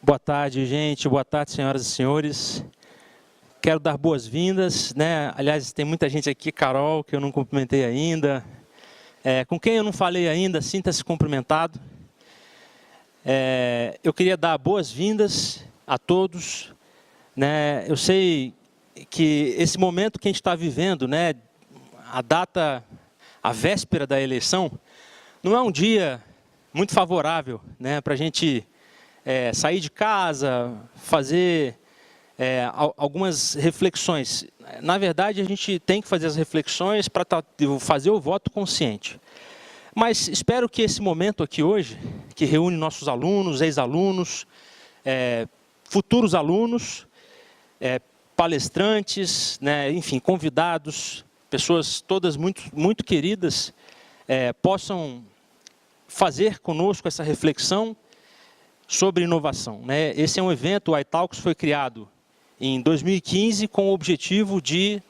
Boa tarde, gente. Boa tarde, senhoras e senhores. Quero dar boas-vindas, né? Aliás, tem muita gente aqui, Carol, que eu não cumprimentei ainda. Com quem eu não falei ainda, sinta-se cumprimentado. Eu queria dar boas-vindas a todos, né? Eu sei que esse momento que a gente está vivendo, né? A data, a véspera da eleição, não é um dia muito favorável, né? Para a gente sair de casa, fazer algumas reflexões. Na verdade, a gente tem que fazer as reflexões para fazer o voto consciente. Mas espero que esse momento aqui hoje, que reúne nossos alunos, ex-alunos, futuros alunos, palestrantes, né, enfim, convidados, pessoas todas muito queridas, possam fazer conosco essa reflexão sobre inovação, né? Esse é um evento, o iTalks foi criado em 2015 com o objetivo de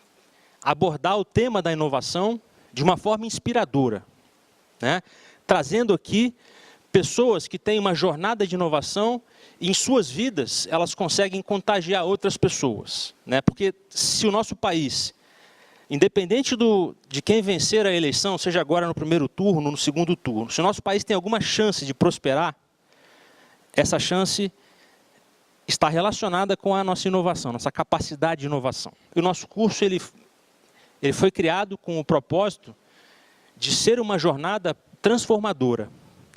abordar o tema da inovação de uma forma inspiradora, né? Trazendo aqui pessoas que têm uma jornada de inovação e em suas vidas elas conseguem contagiar outras pessoas, né? Porque se o nosso país, independente de quem vencer a eleição, seja agora no primeiro turno, no segundo turno, se o nosso país tem alguma chance de prosperar, essa chance está relacionada com a nossa inovação, nossa capacidade de inovação. E o nosso curso ele foi criado com o propósito de ser uma jornada transformadora,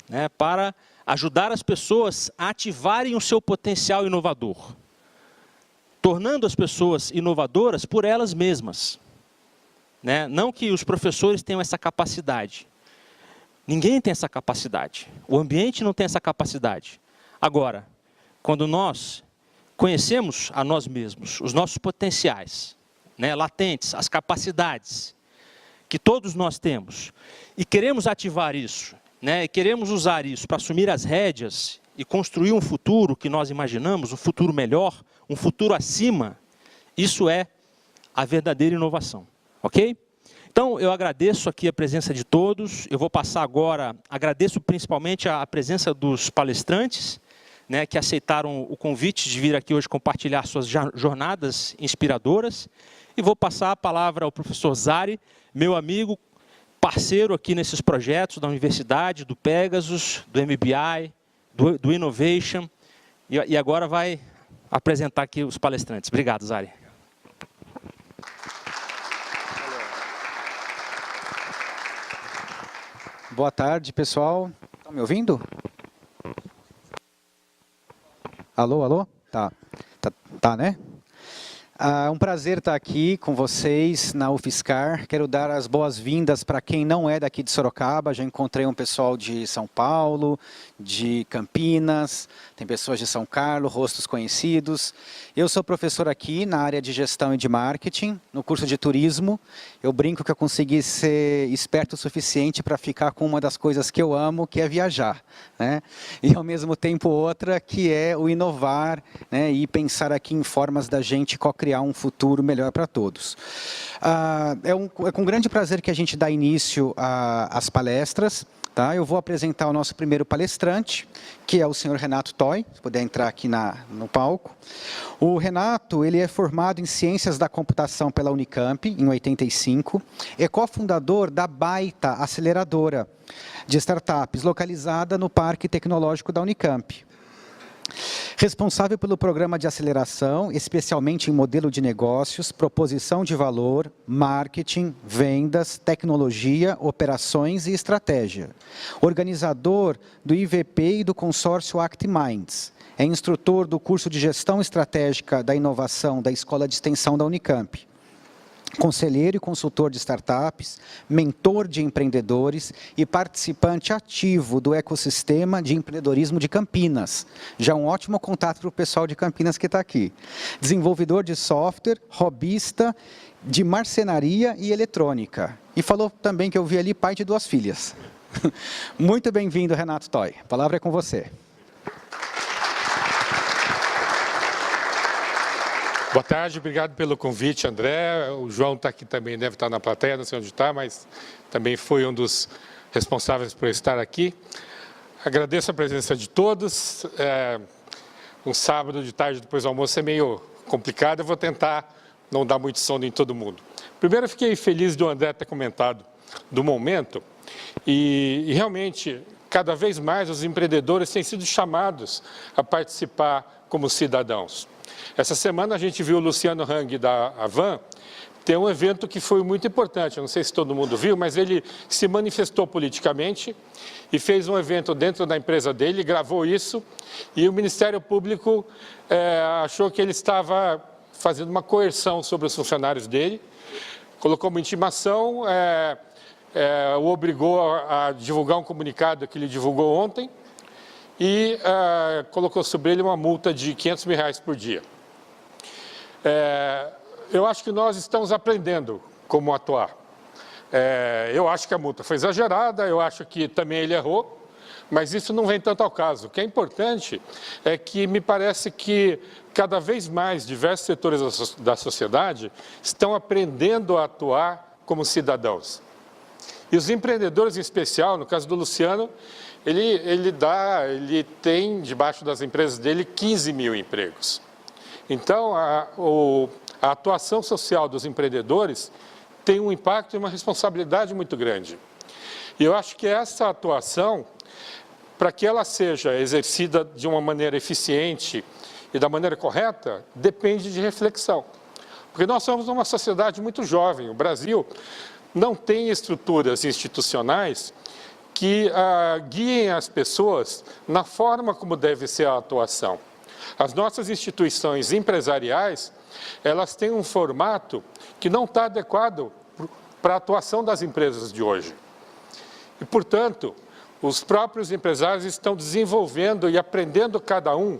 né, para ajudar as pessoas a ativarem o seu potencial inovador, tornando as pessoas inovadoras por elas mesmas, né? Não que os professores tenham essa capacidade. Ninguém tem essa capacidade. O ambiente não tem essa capacidade. Agora, quando nós conhecemos a nós mesmos, os nossos potenciais, né, latentes, as capacidades que todos nós temos, e queremos ativar isso, né, e queremos usar isso para assumir as rédeas e construir um futuro que nós imaginamos, um futuro melhor, um futuro acima, isso é a verdadeira inovação, ok? Então, eu agradeço aqui a presença de todos, eu vou passar agora, agradeço principalmente a presença dos palestrantes, né, que aceitaram o convite de vir aqui hoje compartilhar suas jornadas inspiradoras. E vou passar a palavra ao professor Zari, meu amigo, parceiro aqui nesses projetos da universidade, do Pegasus, do MBI, do Innovation. E agora vai apresentar aqui os palestrantes. Obrigado, Zari. Boa tarde, pessoal. Estão me ouvindo? Alô, alô? Tá, né? É um prazer estar aqui com vocês na UFSCar. Quero dar as boas-vindas para quem não é daqui de Sorocaba. Já encontrei um pessoal de São Paulo, de Campinas, tem pessoas de São Carlos, rostos conhecidos. Eu sou professor aqui na área de gestão e de marketing, no curso de turismo. Eu brinco que eu consegui ser esperto o suficiente para ficar com uma das coisas que eu amo, que é viajar, né? E ao mesmo tempo outra, que é o inovar, né? E pensar aqui em formas da gente co-criar um futuro melhor para todos. É com grande prazer que a gente dá início às palestras. Tá? Eu vou apresentar o nosso primeiro palestrante, que é o senhor Renato Toy, se puder entrar aqui no palco. O Renato, ele é formado em Ciências da Computação pela Unicamp, em 85, é cofundador da Baita Aceleradora de Startups, localizada no Parque Tecnológico da Unicamp. Responsável pelo programa de aceleração, especialmente em modelo de negócios, proposição de valor, marketing, vendas, tecnologia, operações e estratégia. Organizador do IVP e do consórcio ActMinds. É instrutor do curso de Gestão Estratégica da Inovação da Escola de Extensão da Unicamp. Conselheiro e consultor de startups, mentor de empreendedores e participante ativo do ecossistema de empreendedorismo de Campinas. Já um ótimo contato para o pessoal de Campinas que está aqui. Desenvolvedor de software, hobbyista de marcenaria e eletrônica. E falou também que eu vi ali pai de 2 filhas. Muito bem-vindo, Renato Toy. A palavra é com você. Boa tarde, obrigado pelo convite, André. O João está aqui também, deve estar na plateia, não sei onde está, mas também foi um dos responsáveis por estar aqui. Agradeço a presença de todos. um sábado de tarde depois do almoço é meio complicado, eu vou tentar não dar muito sono em todo mundo. Primeiro, eu fiquei feliz do André ter comentado do momento e realmente, cada vez mais os empreendedores têm sido chamados a participar como cidadãos. Essa semana a gente viu o Luciano Hang da Avan ter um evento que foi muito importante, eu não sei se todo mundo viu, mas ele se manifestou politicamente e fez um evento dentro da empresa dele, gravou isso, e o Ministério Público achou que ele estava fazendo uma coerção sobre os funcionários dele, colocou uma intimação, o obrigou a divulgar um comunicado que ele divulgou ontem e colocou sobre ele uma multa de R$500 mil por dia. Eu acho que nós estamos aprendendo como atuar. Eu acho que a multa foi exagerada, eu acho que também ele errou, mas isso não vem tanto ao caso. O que é importante é que me parece que cada vez mais diversos setores da sociedade estão aprendendo a atuar como cidadãos. E os empreendedores em especial, no caso do Luciano, ele tem debaixo das empresas dele 15 mil empregos. Então, a atuação social dos empreendedores tem um impacto e uma responsabilidade muito grande. E eu acho que essa atuação, para que ela seja exercida de uma maneira eficiente e da maneira correta, depende de reflexão. Porque nós somos uma sociedade muito jovem. O Brasil não tem estruturas institucionais que guiem as pessoas na forma como deve ser a atuação. As nossas instituições empresariais, elas têm um formato que não está adequado para a atuação das empresas de hoje. E, portanto, os próprios empresários estão desenvolvendo e aprendendo cada um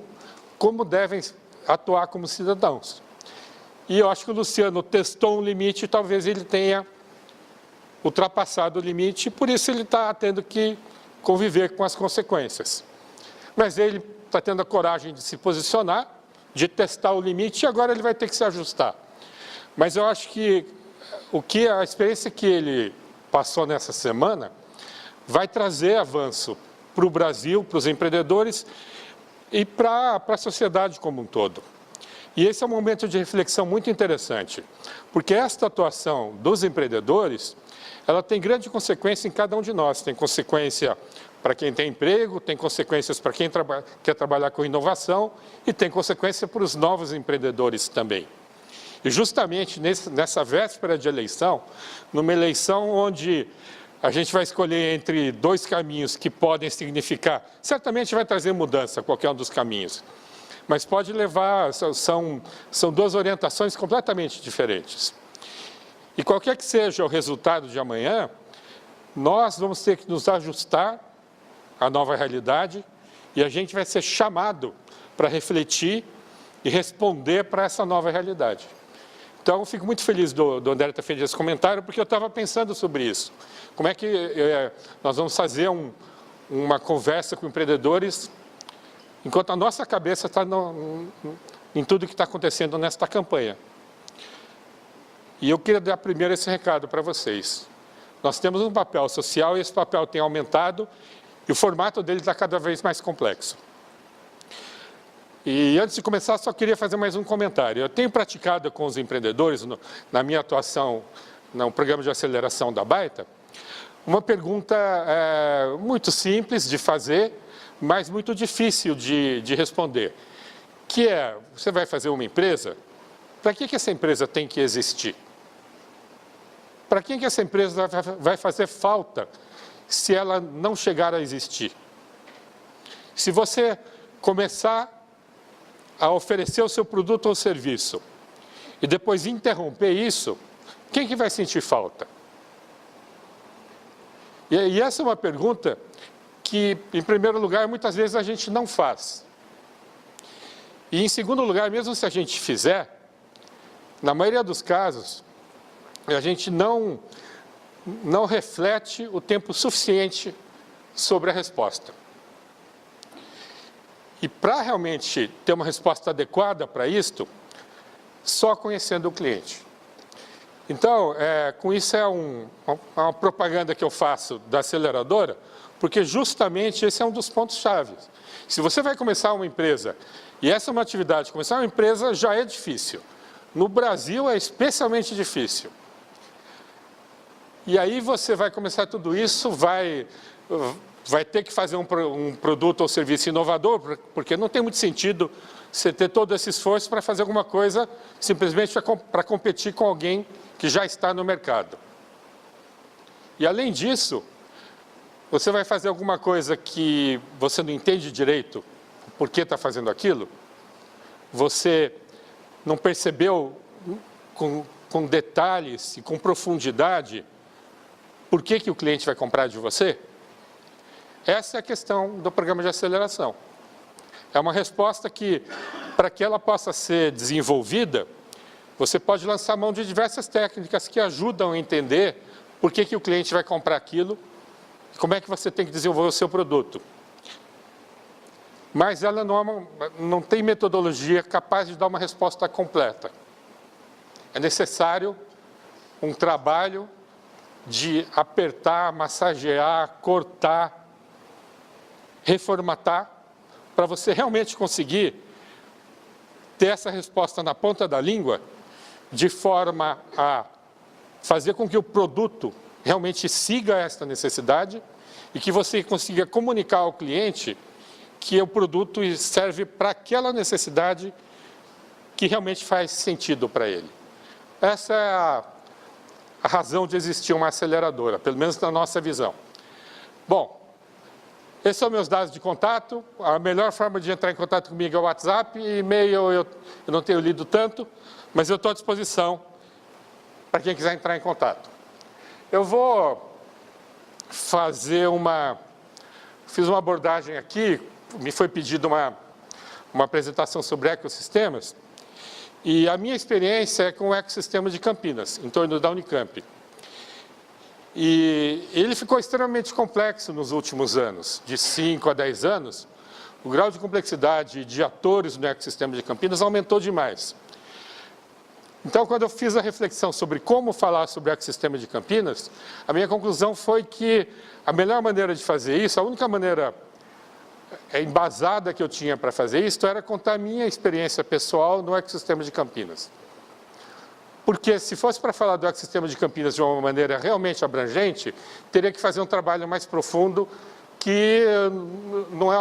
como devem atuar como cidadãos. E eu acho que o Luciano testou um limite e talvez ele tenha ultrapassado o limite, e por isso ele está tendo que conviver com as consequências. Mas ele está tendo a coragem de se posicionar, de testar o limite, e agora ele vai ter que se ajustar. Mas eu acho que a experiência que ele passou nessa semana vai trazer avanço para o Brasil, para os empreendedores e para a sociedade como um todo. E esse é um momento de reflexão muito interessante, porque esta atuação dos empreendedores, ela tem grande consequência em cada um de nós. Tem consequência para quem tem emprego, tem consequências para quem quer trabalhar com inovação e tem consequência para os novos empreendedores também. E justamente nessa véspera de eleição, numa eleição onde a gente vai escolher entre dois caminhos que podem significar, certamente vai trazer mudança, qualquer um dos caminhos, mas pode levar, são duas orientações completamente diferentes. E qualquer que seja o resultado de amanhã, nós vamos ter que nos ajustar à nova realidade e a gente vai ser chamado para refletir e responder para essa nova realidade. Então, eu fico muito feliz do André ter feito esse comentário, porque eu estava pensando sobre isso. Como é que nós vamos fazer uma conversa com empreendedores, enquanto a nossa cabeça está em tudo que está acontecendo nesta campanha. E eu queria dar primeiro esse recado para vocês. Nós temos um papel social e esse papel tem aumentado e o formato dele está cada vez mais complexo. E antes de começar, só queria fazer mais um comentário. Eu tenho praticado com os empreendedores, na minha atuação no programa de aceleração da Baita, uma pergunta muito simples de fazer, mas muito difícil de responder, que é, você vai fazer uma empresa, para que essa empresa tem que existir? Para quem que essa empresa vai fazer falta se ela não chegar a existir? Se você começar a oferecer o seu produto ou serviço e depois interromper isso, quem que vai sentir falta? E essa é uma pergunta que, em primeiro lugar, muitas vezes a gente não faz. E, em segundo lugar, mesmo se a gente fizer, na maioria dos casos, a gente não reflete o tempo suficiente sobre a resposta. E para realmente ter uma resposta adequada para isto, só conhecendo o cliente. Então, com isso uma propaganda que eu faço da aceleradora, porque justamente esse é um dos pontos-chave. Se você vai começar uma empresa E essa é uma atividade, começar uma empresa já é difícil. No Brasil é especialmente difícil. E aí você vai começar tudo isso, vai ter que fazer um produto ou serviço inovador, porque não tem muito sentido você ter todo esse esforço para fazer alguma coisa simplesmente para competir com alguém que já está no mercado. E além disso, você vai fazer alguma coisa que você não entende direito por que está fazendo aquilo, você não percebeu com detalhes e com profundidade por que o cliente vai comprar de você? Essa é a questão do programa de aceleração. É uma resposta que, para que ela possa ser desenvolvida, você pode lançar mão de diversas técnicas que ajudam a entender por que o cliente vai comprar aquilo, como é que você tem que desenvolver o seu produto. Mas ela não tem metodologia capaz de dar uma resposta completa. É necessário um trabalho de apertar, massagear, cortar, reformatar, para você realmente conseguir ter essa resposta na ponta da língua, de forma a fazer com que o produto realmente siga esta necessidade e que você consiga comunicar ao cliente que o produto serve para aquela necessidade que realmente faz sentido para ele. Essa é a razão de existir uma aceleradora, pelo menos na nossa visão. Bom, esses são meus dados de contato. A melhor forma de entrar em contato comigo é o WhatsApp, e-mail eu não tenho lido tanto, mas eu estou à disposição para quem quiser entrar em contato. Eu vou fazer fiz uma abordagem aqui, me foi pedido uma apresentação sobre ecossistemas, e a minha experiência é com o ecossistema de Campinas, em torno da Unicamp. E ele ficou extremamente complexo nos últimos anos, de 5 a 10 anos. O grau de complexidade de atores no ecossistema de Campinas aumentou demais. Então, quando eu fiz a reflexão sobre como falar sobre o ecossistema de Campinas, a minha conclusão foi que a melhor maneira de fazer isso, a única maneira embasada que eu tinha para fazer isso, era contar a minha experiência pessoal no ecossistema de Campinas. Porque se fosse para falar do ecossistema de Campinas de uma maneira realmente abrangente, teria que fazer um trabalho mais profundo, que não é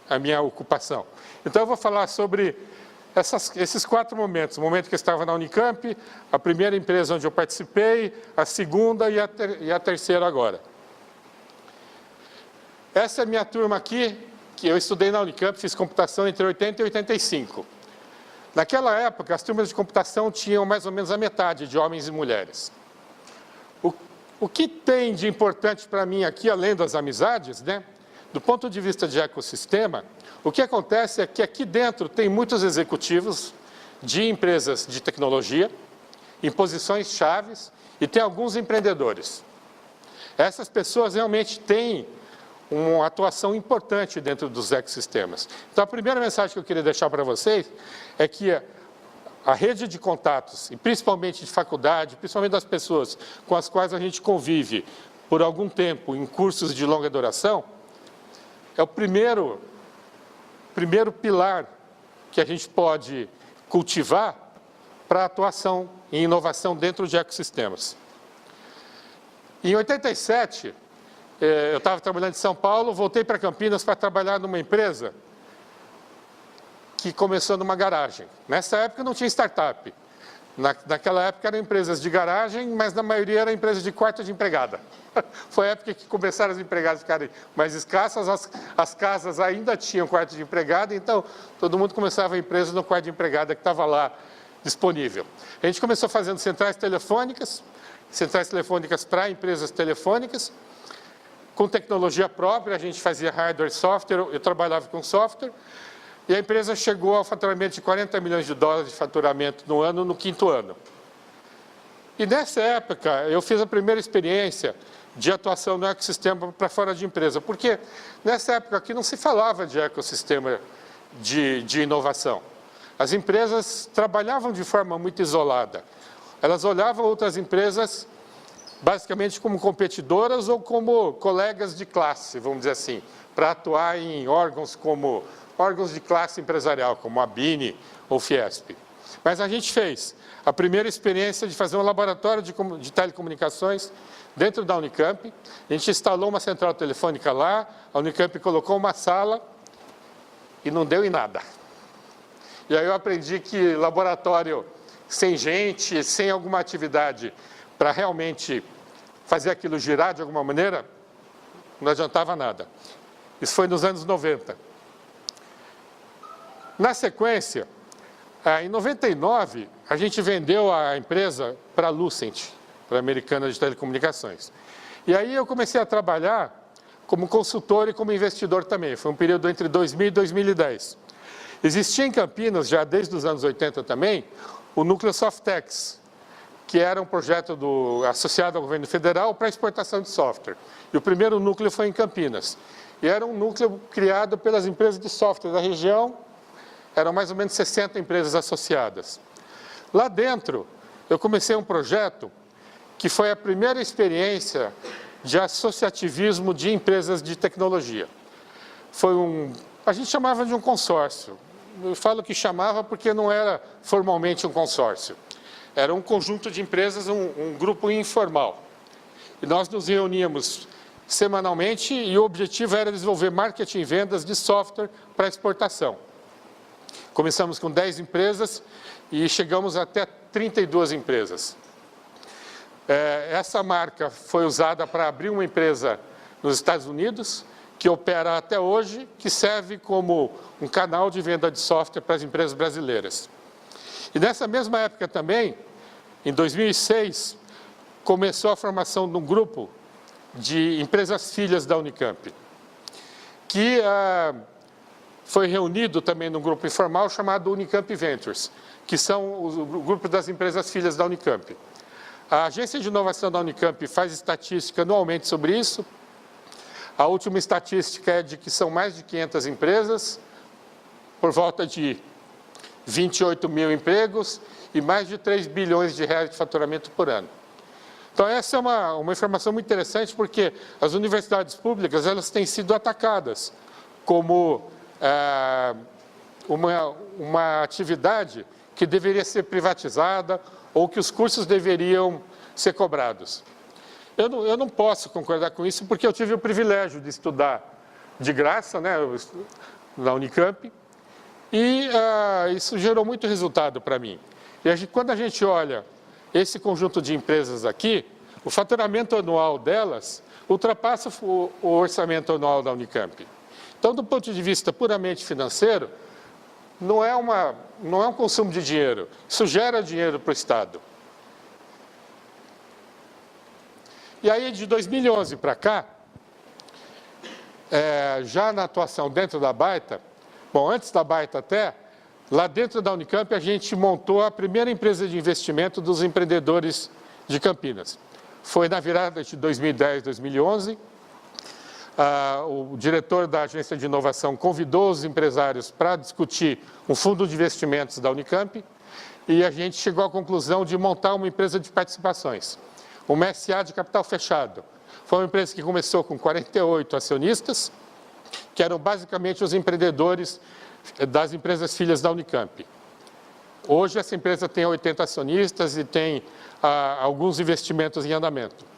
a minha ocupação. Então eu vou falar sobre esses 4 momentos. O momento que eu estava na Unicamp, a primeira empresa onde eu participei, a segunda e a terceira agora. Essa é a minha turma aqui, que eu estudei na Unicamp, fiz computação entre 80 e 85. Naquela época, as turmas de computação tinham mais ou menos a metade de homens e mulheres. O que tem de importante para mim aqui, além das amizades, né? Do ponto de vista de ecossistema, o que acontece é que aqui dentro tem muitos executivos de empresas de tecnologia, em posições chaves, e tem alguns empreendedores. Essas pessoas realmente têm uma atuação importante dentro dos ecossistemas. Então, a primeira mensagem que eu queria deixar para vocês é que a rede de contatos, e principalmente de faculdade, principalmente das pessoas com as quais a gente convive por algum tempo em cursos de longa duração, é o primeiro pilar que a gente pode cultivar para a atuação em inovação dentro de ecossistemas. Em 87, eu estava trabalhando em São Paulo, voltei para Campinas para trabalhar numa empresa que começou numa garagem. Nessa época não tinha startup. Naquela época eram empresas de garagem, mas na maioria era empresa de quarto de empregada. Foi a época que começaram as empregadas a ficarem mais escassas, as casas ainda tinham quarto de empregada, então todo mundo começava a empresa no quarto de empregada que estava lá disponível. A gente começou fazendo centrais telefônicas para empresas telefônicas, com tecnologia própria, a gente fazia hardware e software, eu trabalhava com software, e a empresa chegou ao faturamento de 40 milhões de dólares de faturamento no ano, no 5º ano. E nessa época, eu fiz a primeira experiência de atuação no ecossistema para fora de empresa, porque nessa época aqui não se falava de ecossistema de inovação. As empresas trabalhavam de forma muito isolada. Elas olhavam outras empresas basicamente como competidoras ou como colegas de classe, vamos dizer assim, para atuar em órgãos como órgãos de classe empresarial, como a BINE ou Fiesp. Mas a gente fez a primeira experiência de fazer um laboratório de telecomunicações dentro da Unicamp. A gente instalou uma central telefônica lá, a Unicamp colocou uma sala e não deu em nada. E aí eu aprendi que laboratório sem gente, sem alguma atividade para realmente fazer aquilo girar de alguma maneira, não adiantava nada. Isso foi nos anos 90. Na sequência, em 99, a gente vendeu a empresa para a Lucent, para a Americana de Telecomunicações. E aí eu comecei a trabalhar como consultor e como investidor também. Foi um período entre 2000 e 2010. Existia em Campinas, já desde os anos 80 também, o Núcleo Softex, que era um projeto associado ao governo federal para exportação de software. E o primeiro núcleo foi em Campinas. E era um núcleo criado pelas empresas de software da região, eram mais ou menos 60 empresas associadas. Lá dentro, eu comecei um projeto que foi a primeira experiência de associativismo de empresas de tecnologia. A gente chamava de um consórcio. Eu falo que chamava porque não era formalmente um consórcio. Era um conjunto de empresas, um grupo informal. E nós nos reuníamos semanalmente e o objetivo era desenvolver marketing e vendas de software para exportação. Começamos com 10 empresas e chegamos até 32 empresas. Essa marca foi usada para abrir uma empresa nos Estados Unidos, que opera até hoje, que serve como um canal de venda de software para as empresas brasileiras. E nessa mesma época também, em 2006, começou a formação de um grupo de empresas filhas da Unicamp, que foi reunido também num grupo informal chamado Unicamp Ventures, que são o grupo das empresas filhas da Unicamp. A Agência de Inovação da Unicamp faz estatística anualmente sobre isso. A última estatística é de que são mais de 500 empresas, por volta de 28 mil empregos e mais de 3 bilhões de reais de faturamento por ano. Então essa é uma informação muito interessante porque as universidades públicas elas têm sido atacadas como uma atividade que deveria ser privatizada ou que os cursos deveriam ser cobrados. Eu não posso concordar com isso porque eu tive o privilégio de estudar de graça, né, na Unicamp, e isso gerou muito resultado para mim. E quando a gente olha esse conjunto de empresas aqui, o faturamento anual delas ultrapassa o orçamento anual da Unicamp. Então, do ponto de vista puramente financeiro, não é um consumo de dinheiro, isso gera dinheiro para o Estado. E aí, de 2011 para cá, já na atuação dentro da Baita, bom, antes da Baita até, lá dentro da Unicamp a gente montou a primeira empresa de investimento dos empreendedores de Campinas. Foi na virada de 2010, 2011, o diretor da Agência de Inovação convidou os empresários para discutir um fundo de investimentos da Unicamp e a gente chegou à conclusão de montar uma empresa de participações, uma SA de capital fechado. Foi uma empresa que começou com 48 acionistas, que eram basicamente os empreendedores das empresas filhas da Unicamp. Hoje essa empresa tem 80 acionistas e tem alguns investimentos em andamento.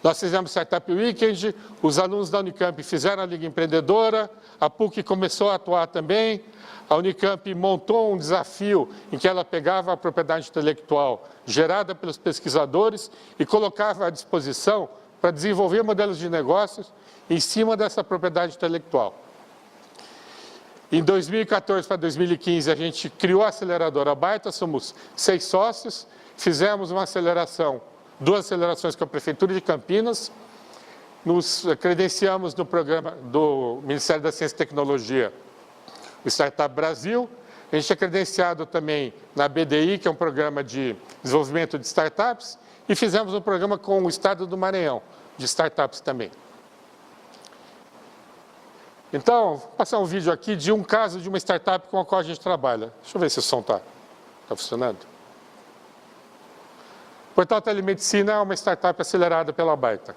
Nós fizemos Startup Weekend, os alunos da Unicamp fizeram a Liga Empreendedora, a PUC começou a atuar também, a Unicamp montou um desafio em que ela pegava a propriedade intelectual gerada pelos pesquisadores e colocava à disposição para desenvolver modelos de negócios em cima dessa propriedade intelectual. Em 2014 para 2015, a gente criou a aceleradora Baita, somos 6 sócios, fizemos uma aceleração, 2 acelerações com a Prefeitura de Campinas, nos credenciamos no programa do Ministério da Ciência e Tecnologia, o Startup Brasil, a gente é credenciado também na BDI, que é um programa de desenvolvimento de startups, e fizemos um programa com o Estado do Maranhão, de startups também. Então, vou passar um vídeo aqui de um caso de uma startup com a qual a gente trabalha. Deixa eu ver se o som está funcionando. O Portal Telemedicina é uma startup acelerada pela Baita.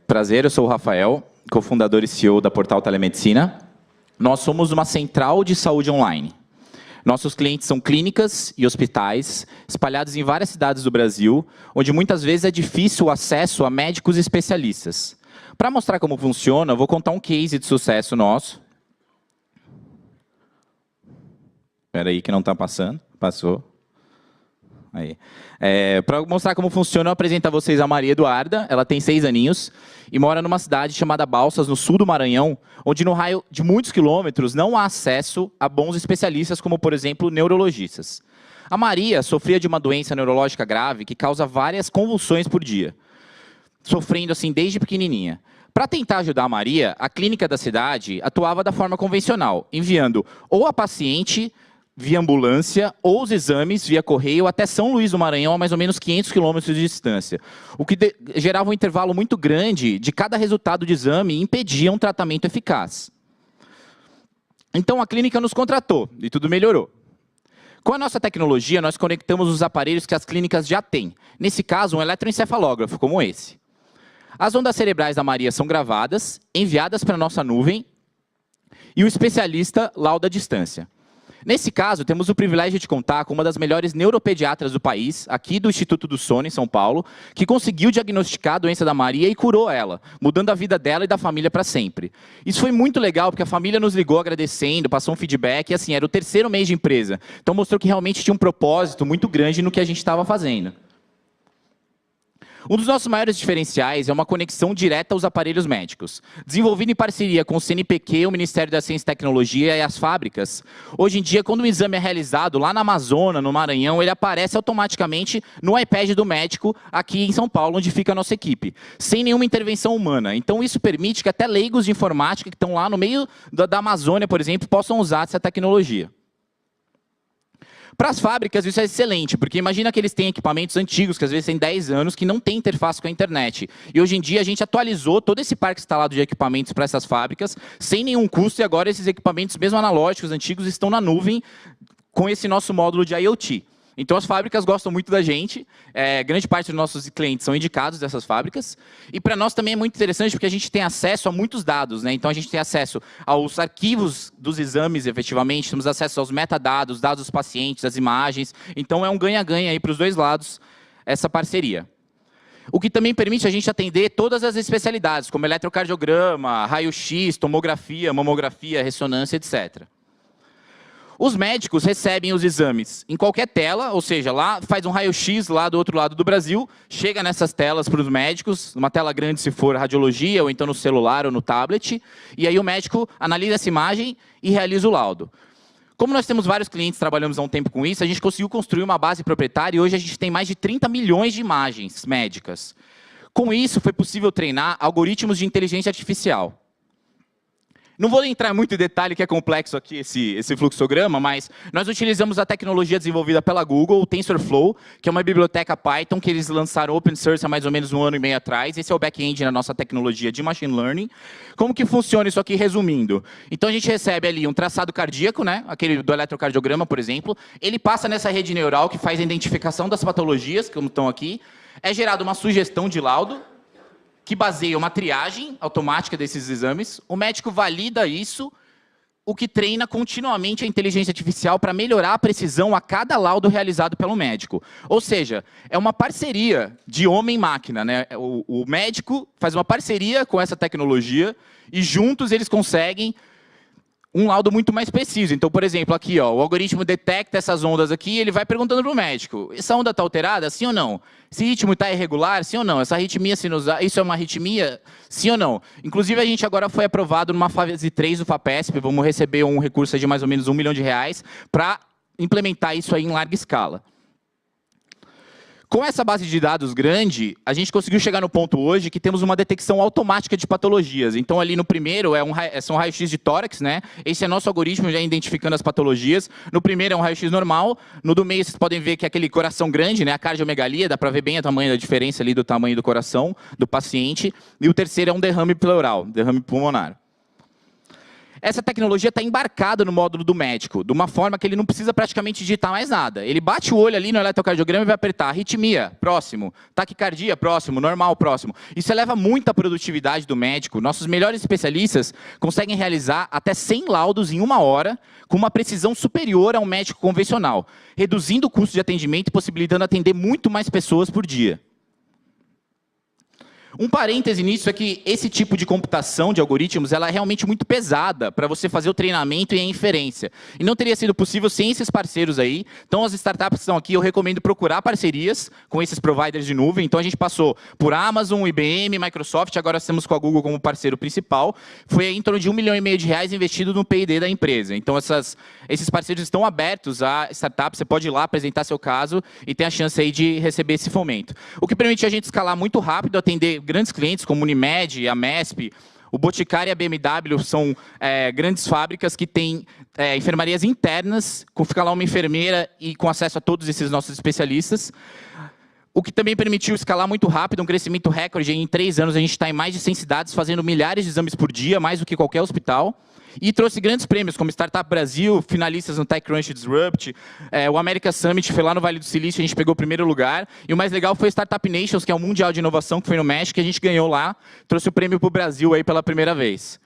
Prazer, eu sou o Rafael, cofundador e CEO da Portal Telemedicina. Nós somos uma central de saúde online. Nossos clientes são clínicas e hospitais espalhados em várias cidades do Brasil, onde muitas vezes é difícil o acesso a médicos especialistas. Para mostrar como funciona, eu vou contar um case de sucesso nosso. Espera aí que não está passando. Passou. Aí. Para mostrar como funciona, eu apresento a vocês a Maria Eduarda. Ela tem 6 aninhos e mora numa cidade chamada Balsas, no sul do Maranhão, onde no raio de muitos quilômetros não há acesso a bons especialistas, como, por exemplo, neurologistas. A Maria sofria de uma doença neurológica grave que causa várias convulsões por dia, sofrendo assim desde pequenininha. Para tentar ajudar a Maria, a clínica da cidade atuava da forma convencional, enviando ou a paciente via ambulância ou os exames via correio até São Luís do Maranhão, a mais ou menos 500 quilômetros de distância, o que gerava um intervalo muito grande de cada resultado de exame e impedia um tratamento eficaz. Então a clínica nos contratou e tudo melhorou. Com a nossa tecnologia, nós conectamos os aparelhos que as clínicas já têm. Nesse caso, um eletroencefalógrafo como esse. As ondas cerebrais da Maria são gravadas, enviadas para a nossa nuvem e o especialista lauda a distância. Nesse caso, temos o privilégio de contar com uma das melhores neuropediatras do país, aqui do Instituto do Sono, em São Paulo, que conseguiu diagnosticar a doença da Maria e curou ela, mudando a vida dela e da família para sempre. Isso foi muito legal, porque a família nos ligou agradecendo, passou um feedback, e assim, era o 3º mês de empresa. Então mostrou que realmente tinha um propósito muito grande no que a gente estava fazendo. Um dos nossos maiores diferenciais é uma conexão direta aos aparelhos médicos. Desenvolvido em parceria com o CNPq, o Ministério da Ciência e Tecnologia e as fábricas, hoje em dia, quando um exame é realizado lá na Amazônia, no Maranhão, ele aparece automaticamente no iPad do médico, aqui em São Paulo, onde fica a nossa equipe, sem nenhuma intervenção humana. Então, isso permite que até leigos de informática que estão lá no meio da Amazônia, por exemplo, possam usar essa tecnologia. Para as fábricas, isso é excelente, porque imagina que eles têm equipamentos antigos, que às vezes têm 10 anos, que não têm interface com a internet. E hoje em dia, a gente atualizou todo esse parque instalado de equipamentos para essas fábricas, sem nenhum custo, e agora esses equipamentos, mesmo analógicos, antigos, estão na nuvem com esse nosso módulo de IoT. Então, as fábricas gostam muito da gente, grande parte dos nossos clientes são indicados dessas fábricas, e para nós também é muito interessante porque a gente tem acesso a muitos dados, né? Então, a gente tem acesso aos arquivos dos exames, efetivamente, temos acesso aos metadados, dados dos pacientes, as imagens, então é um ganha-ganha aí para os dois lados essa parceria. O que também permite a gente atender todas as especialidades, como eletrocardiograma, raio-x, tomografia, mamografia, ressonância, etc. Os médicos recebem os exames em qualquer tela, ou seja, lá faz um raio-x lá do outro lado do Brasil, chega nessas telas para os médicos, numa tela grande se for radiologia, ou então no celular ou no tablet, e aí o médico analisa essa imagem e realiza o laudo. Como nós temos vários clientes, trabalhamos há um tempo com isso, a gente conseguiu construir uma base proprietária e hoje a gente tem mais de 30 milhões de imagens médicas. Com isso, foi possível treinar algoritmos de inteligência artificial. Não vou entrar muito em detalhe, que é complexo aqui esse fluxograma, mas nós utilizamos a tecnologia desenvolvida pela Google, o TensorFlow, que é uma biblioteca Python que eles lançaram open source há mais ou menos 1 ano e meio atrás. Esse é o back-end na nossa tecnologia de machine learning. Como que funciona isso aqui, resumindo? Então, a gente recebe ali um traçado cardíaco, né? Aquele do eletrocardiograma, por exemplo. Ele passa nessa rede neural que faz a identificação das patologias, como estão aqui. É gerada uma sugestão de laudo, que baseia uma triagem automática desses exames. O médico valida isso, o que treina continuamente a inteligência artificial para melhorar a precisão a cada laudo realizado pelo médico. Ou seja, é uma parceria de homem-máquina, né? O médico faz uma parceria com essa tecnologia e juntos eles conseguem um laudo muito mais preciso. Então, por exemplo, aqui, ó, o algoritmo detecta essas ondas aqui e ele vai perguntando para o médico, essa onda está alterada, sim ou não? Esse ritmo está irregular, sim ou não? Essa arritmia sinusal, isso é uma arritmia, sim ou não? Inclusive, a gente agora foi aprovado numa fase 3 do FAPESP, vamos receber um recurso de mais ou menos R$1 milhão para implementar isso aí em larga escala. Com essa base de dados grande, a gente conseguiu chegar no ponto hoje que temos uma detecção automática de patologias. Então, ali no primeiro são raio-x de tórax, né? Esse é nosso algoritmo já identificando as patologias. No primeiro é um raio-x normal. No do meio, vocês podem ver que é aquele coração grande, né? A cardiomegalia, dá para ver bem o tamanho da diferença ali do tamanho do coração do paciente. E o terceiro é um derrame pleural, derrame pulmonar. Essa tecnologia está embarcada no módulo do médico, de uma forma que ele não precisa praticamente digitar mais nada. Ele bate o olho ali no eletrocardiograma e vai apertar arritmia, próximo, taquicardia, próximo, normal, próximo. Isso eleva muito a produtividade do médico. Nossos melhores especialistas conseguem realizar até 100 laudos em 1 hora, com uma precisão superior a um médico convencional, reduzindo o custo de atendimento e possibilitando atender muito mais pessoas por dia. Um parêntese nisso é que esse tipo de computação de algoritmos ela é realmente muito pesada para você fazer o treinamento e a inferência. E não teria sido possível sem esses parceiros aí. Então, as startups que estão aqui, eu recomendo procurar parcerias com esses providers de nuvem. Então, a gente passou por Amazon, IBM, Microsoft, agora estamos com a Google como parceiro principal. Foi em torno de R$1,5 milhão investido no P&D da empresa. Então, esses parceiros estão abertos a startups. Você pode ir lá apresentar seu caso e ter a chance aí de receber esse fomento. O que permite a gente escalar muito rápido, atender grandes clientes como Unimed, a MESP, o Boticário e a BMW são grandes fábricas que têm enfermarias internas, fica lá uma enfermeira e com acesso a todos esses nossos especialistas. O que também permitiu escalar muito rápido, um crescimento recorde. Em 3 anos, a gente está em mais de 100 cidades, fazendo milhares de exames por dia, mais do que qualquer hospital. E trouxe grandes prêmios, como Startup Brasil, finalistas no TechCrunch Disrupt. O America Summit foi lá no Vale do Silício, a gente pegou o 1º lugar. E o mais legal foi o Startup Nations, que é o Mundial de Inovação, que foi no México, que a gente ganhou lá. Trouxe o prêmio para o Brasil aí pela primeira vez.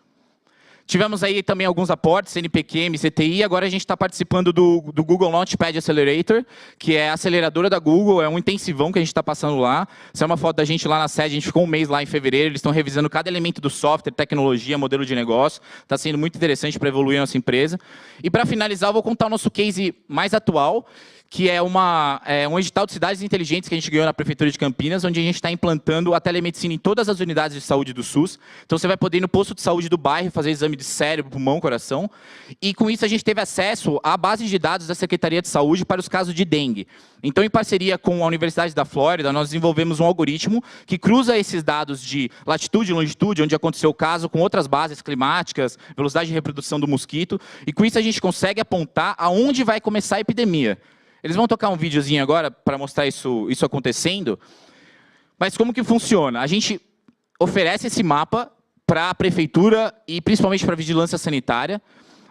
Tivemos aí também alguns aportes, CNPq, MCTI, agora a gente está participando do Google Launchpad Accelerator, que é a aceleradora da Google, é um intensivão que a gente está passando lá. Essa é uma foto da gente lá na sede, a gente ficou 1 mês lá em fevereiro, eles estão revisando cada elemento do software, tecnologia, modelo de negócio, está sendo muito interessante para evoluir a nossa empresa. E para finalizar, eu vou contar o nosso case mais atual, que é um edital de cidades inteligentes que a gente ganhou na Prefeitura de Campinas, onde a gente está implantando a telemedicina em todas as unidades de saúde do SUS. Então, você vai poder ir no posto de saúde do bairro fazer exame de cérebro, pulmão, coração. E, com isso, a gente teve acesso à base de dados da Secretaria de Saúde para os casos de dengue. Então, em parceria com a Universidade da Flórida, nós desenvolvemos um algoritmo que cruza esses dados de latitude e longitude, onde aconteceu o caso, com outras bases climáticas, velocidade de reprodução do mosquito. E, com isso, a gente consegue apontar aonde vai começar a epidemia. Eles vão tocar um videozinho agora para mostrar isso acontecendo. Mas como que funciona? A gente oferece esse mapa para a prefeitura e principalmente para a vigilância sanitária,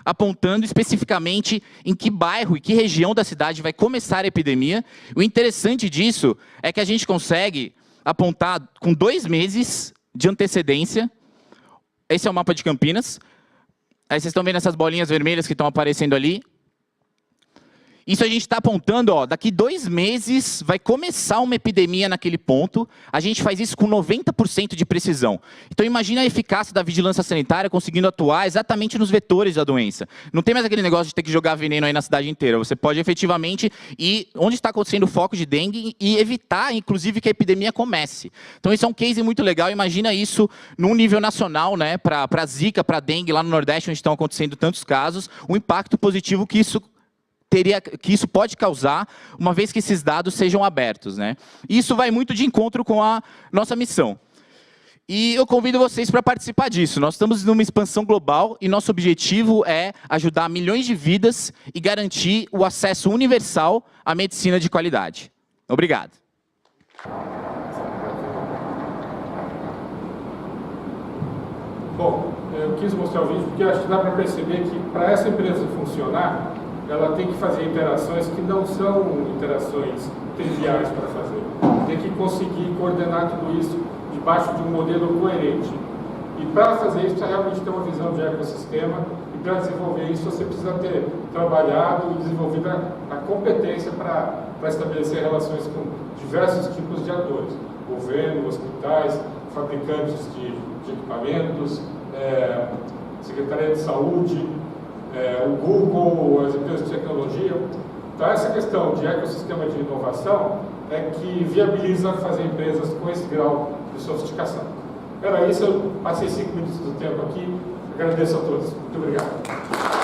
apontando especificamente em que bairro e que região da cidade vai começar a epidemia. O interessante disso é que a gente consegue apontar com 2 meses de antecedência. Esse é o mapa de Campinas. Aí vocês estão vendo essas bolinhas vermelhas que estão aparecendo ali. Isso a gente está apontando, ó, daqui 2 meses vai começar uma epidemia naquele ponto. A gente faz isso com 90% de precisão. Então, imagina a eficácia da vigilância sanitária conseguindo atuar exatamente nos vetores da doença. Não tem mais aquele negócio de ter que jogar veneno aí na cidade inteira. Você pode efetivamente ir onde está acontecendo o foco de dengue e evitar, inclusive, que a epidemia comece. Então, isso é um case muito legal. Imagina isso num nível nacional, né, para Zika, para dengue, lá no Nordeste, onde estão acontecendo tantos casos, o impacto positivo que isso pode causar, uma vez que esses dados sejam abertos, né? Isso vai muito de encontro com a nossa missão. E eu convido vocês para participar disso. Nós estamos numa expansão global e nosso objetivo é ajudar milhões de vidas e garantir o acesso universal à medicina de qualidade. Obrigado. Bom, eu quis mostrar o vídeo porque acho que dá para perceber que para essa empresa funcionar, ela tem que fazer interações que não são interações triviais para fazer. Tem que conseguir coordenar tudo isso debaixo de um modelo coerente. E para fazer isso, precisa realmente ter uma visão de ecossistema, e para desenvolver isso, você precisa ter trabalhado e desenvolvido a competência para estabelecer relações com diversos tipos de atores. Governo, hospitais, fabricantes de equipamentos, Secretaria de Saúde, o Google, as empresas de tecnologia. Então, essa questão de ecossistema de inovação é que viabiliza fazer empresas com esse grau de sofisticação. Era isso, eu passei 5 minutos do tempo aqui. Agradeço a todos. Muito obrigado.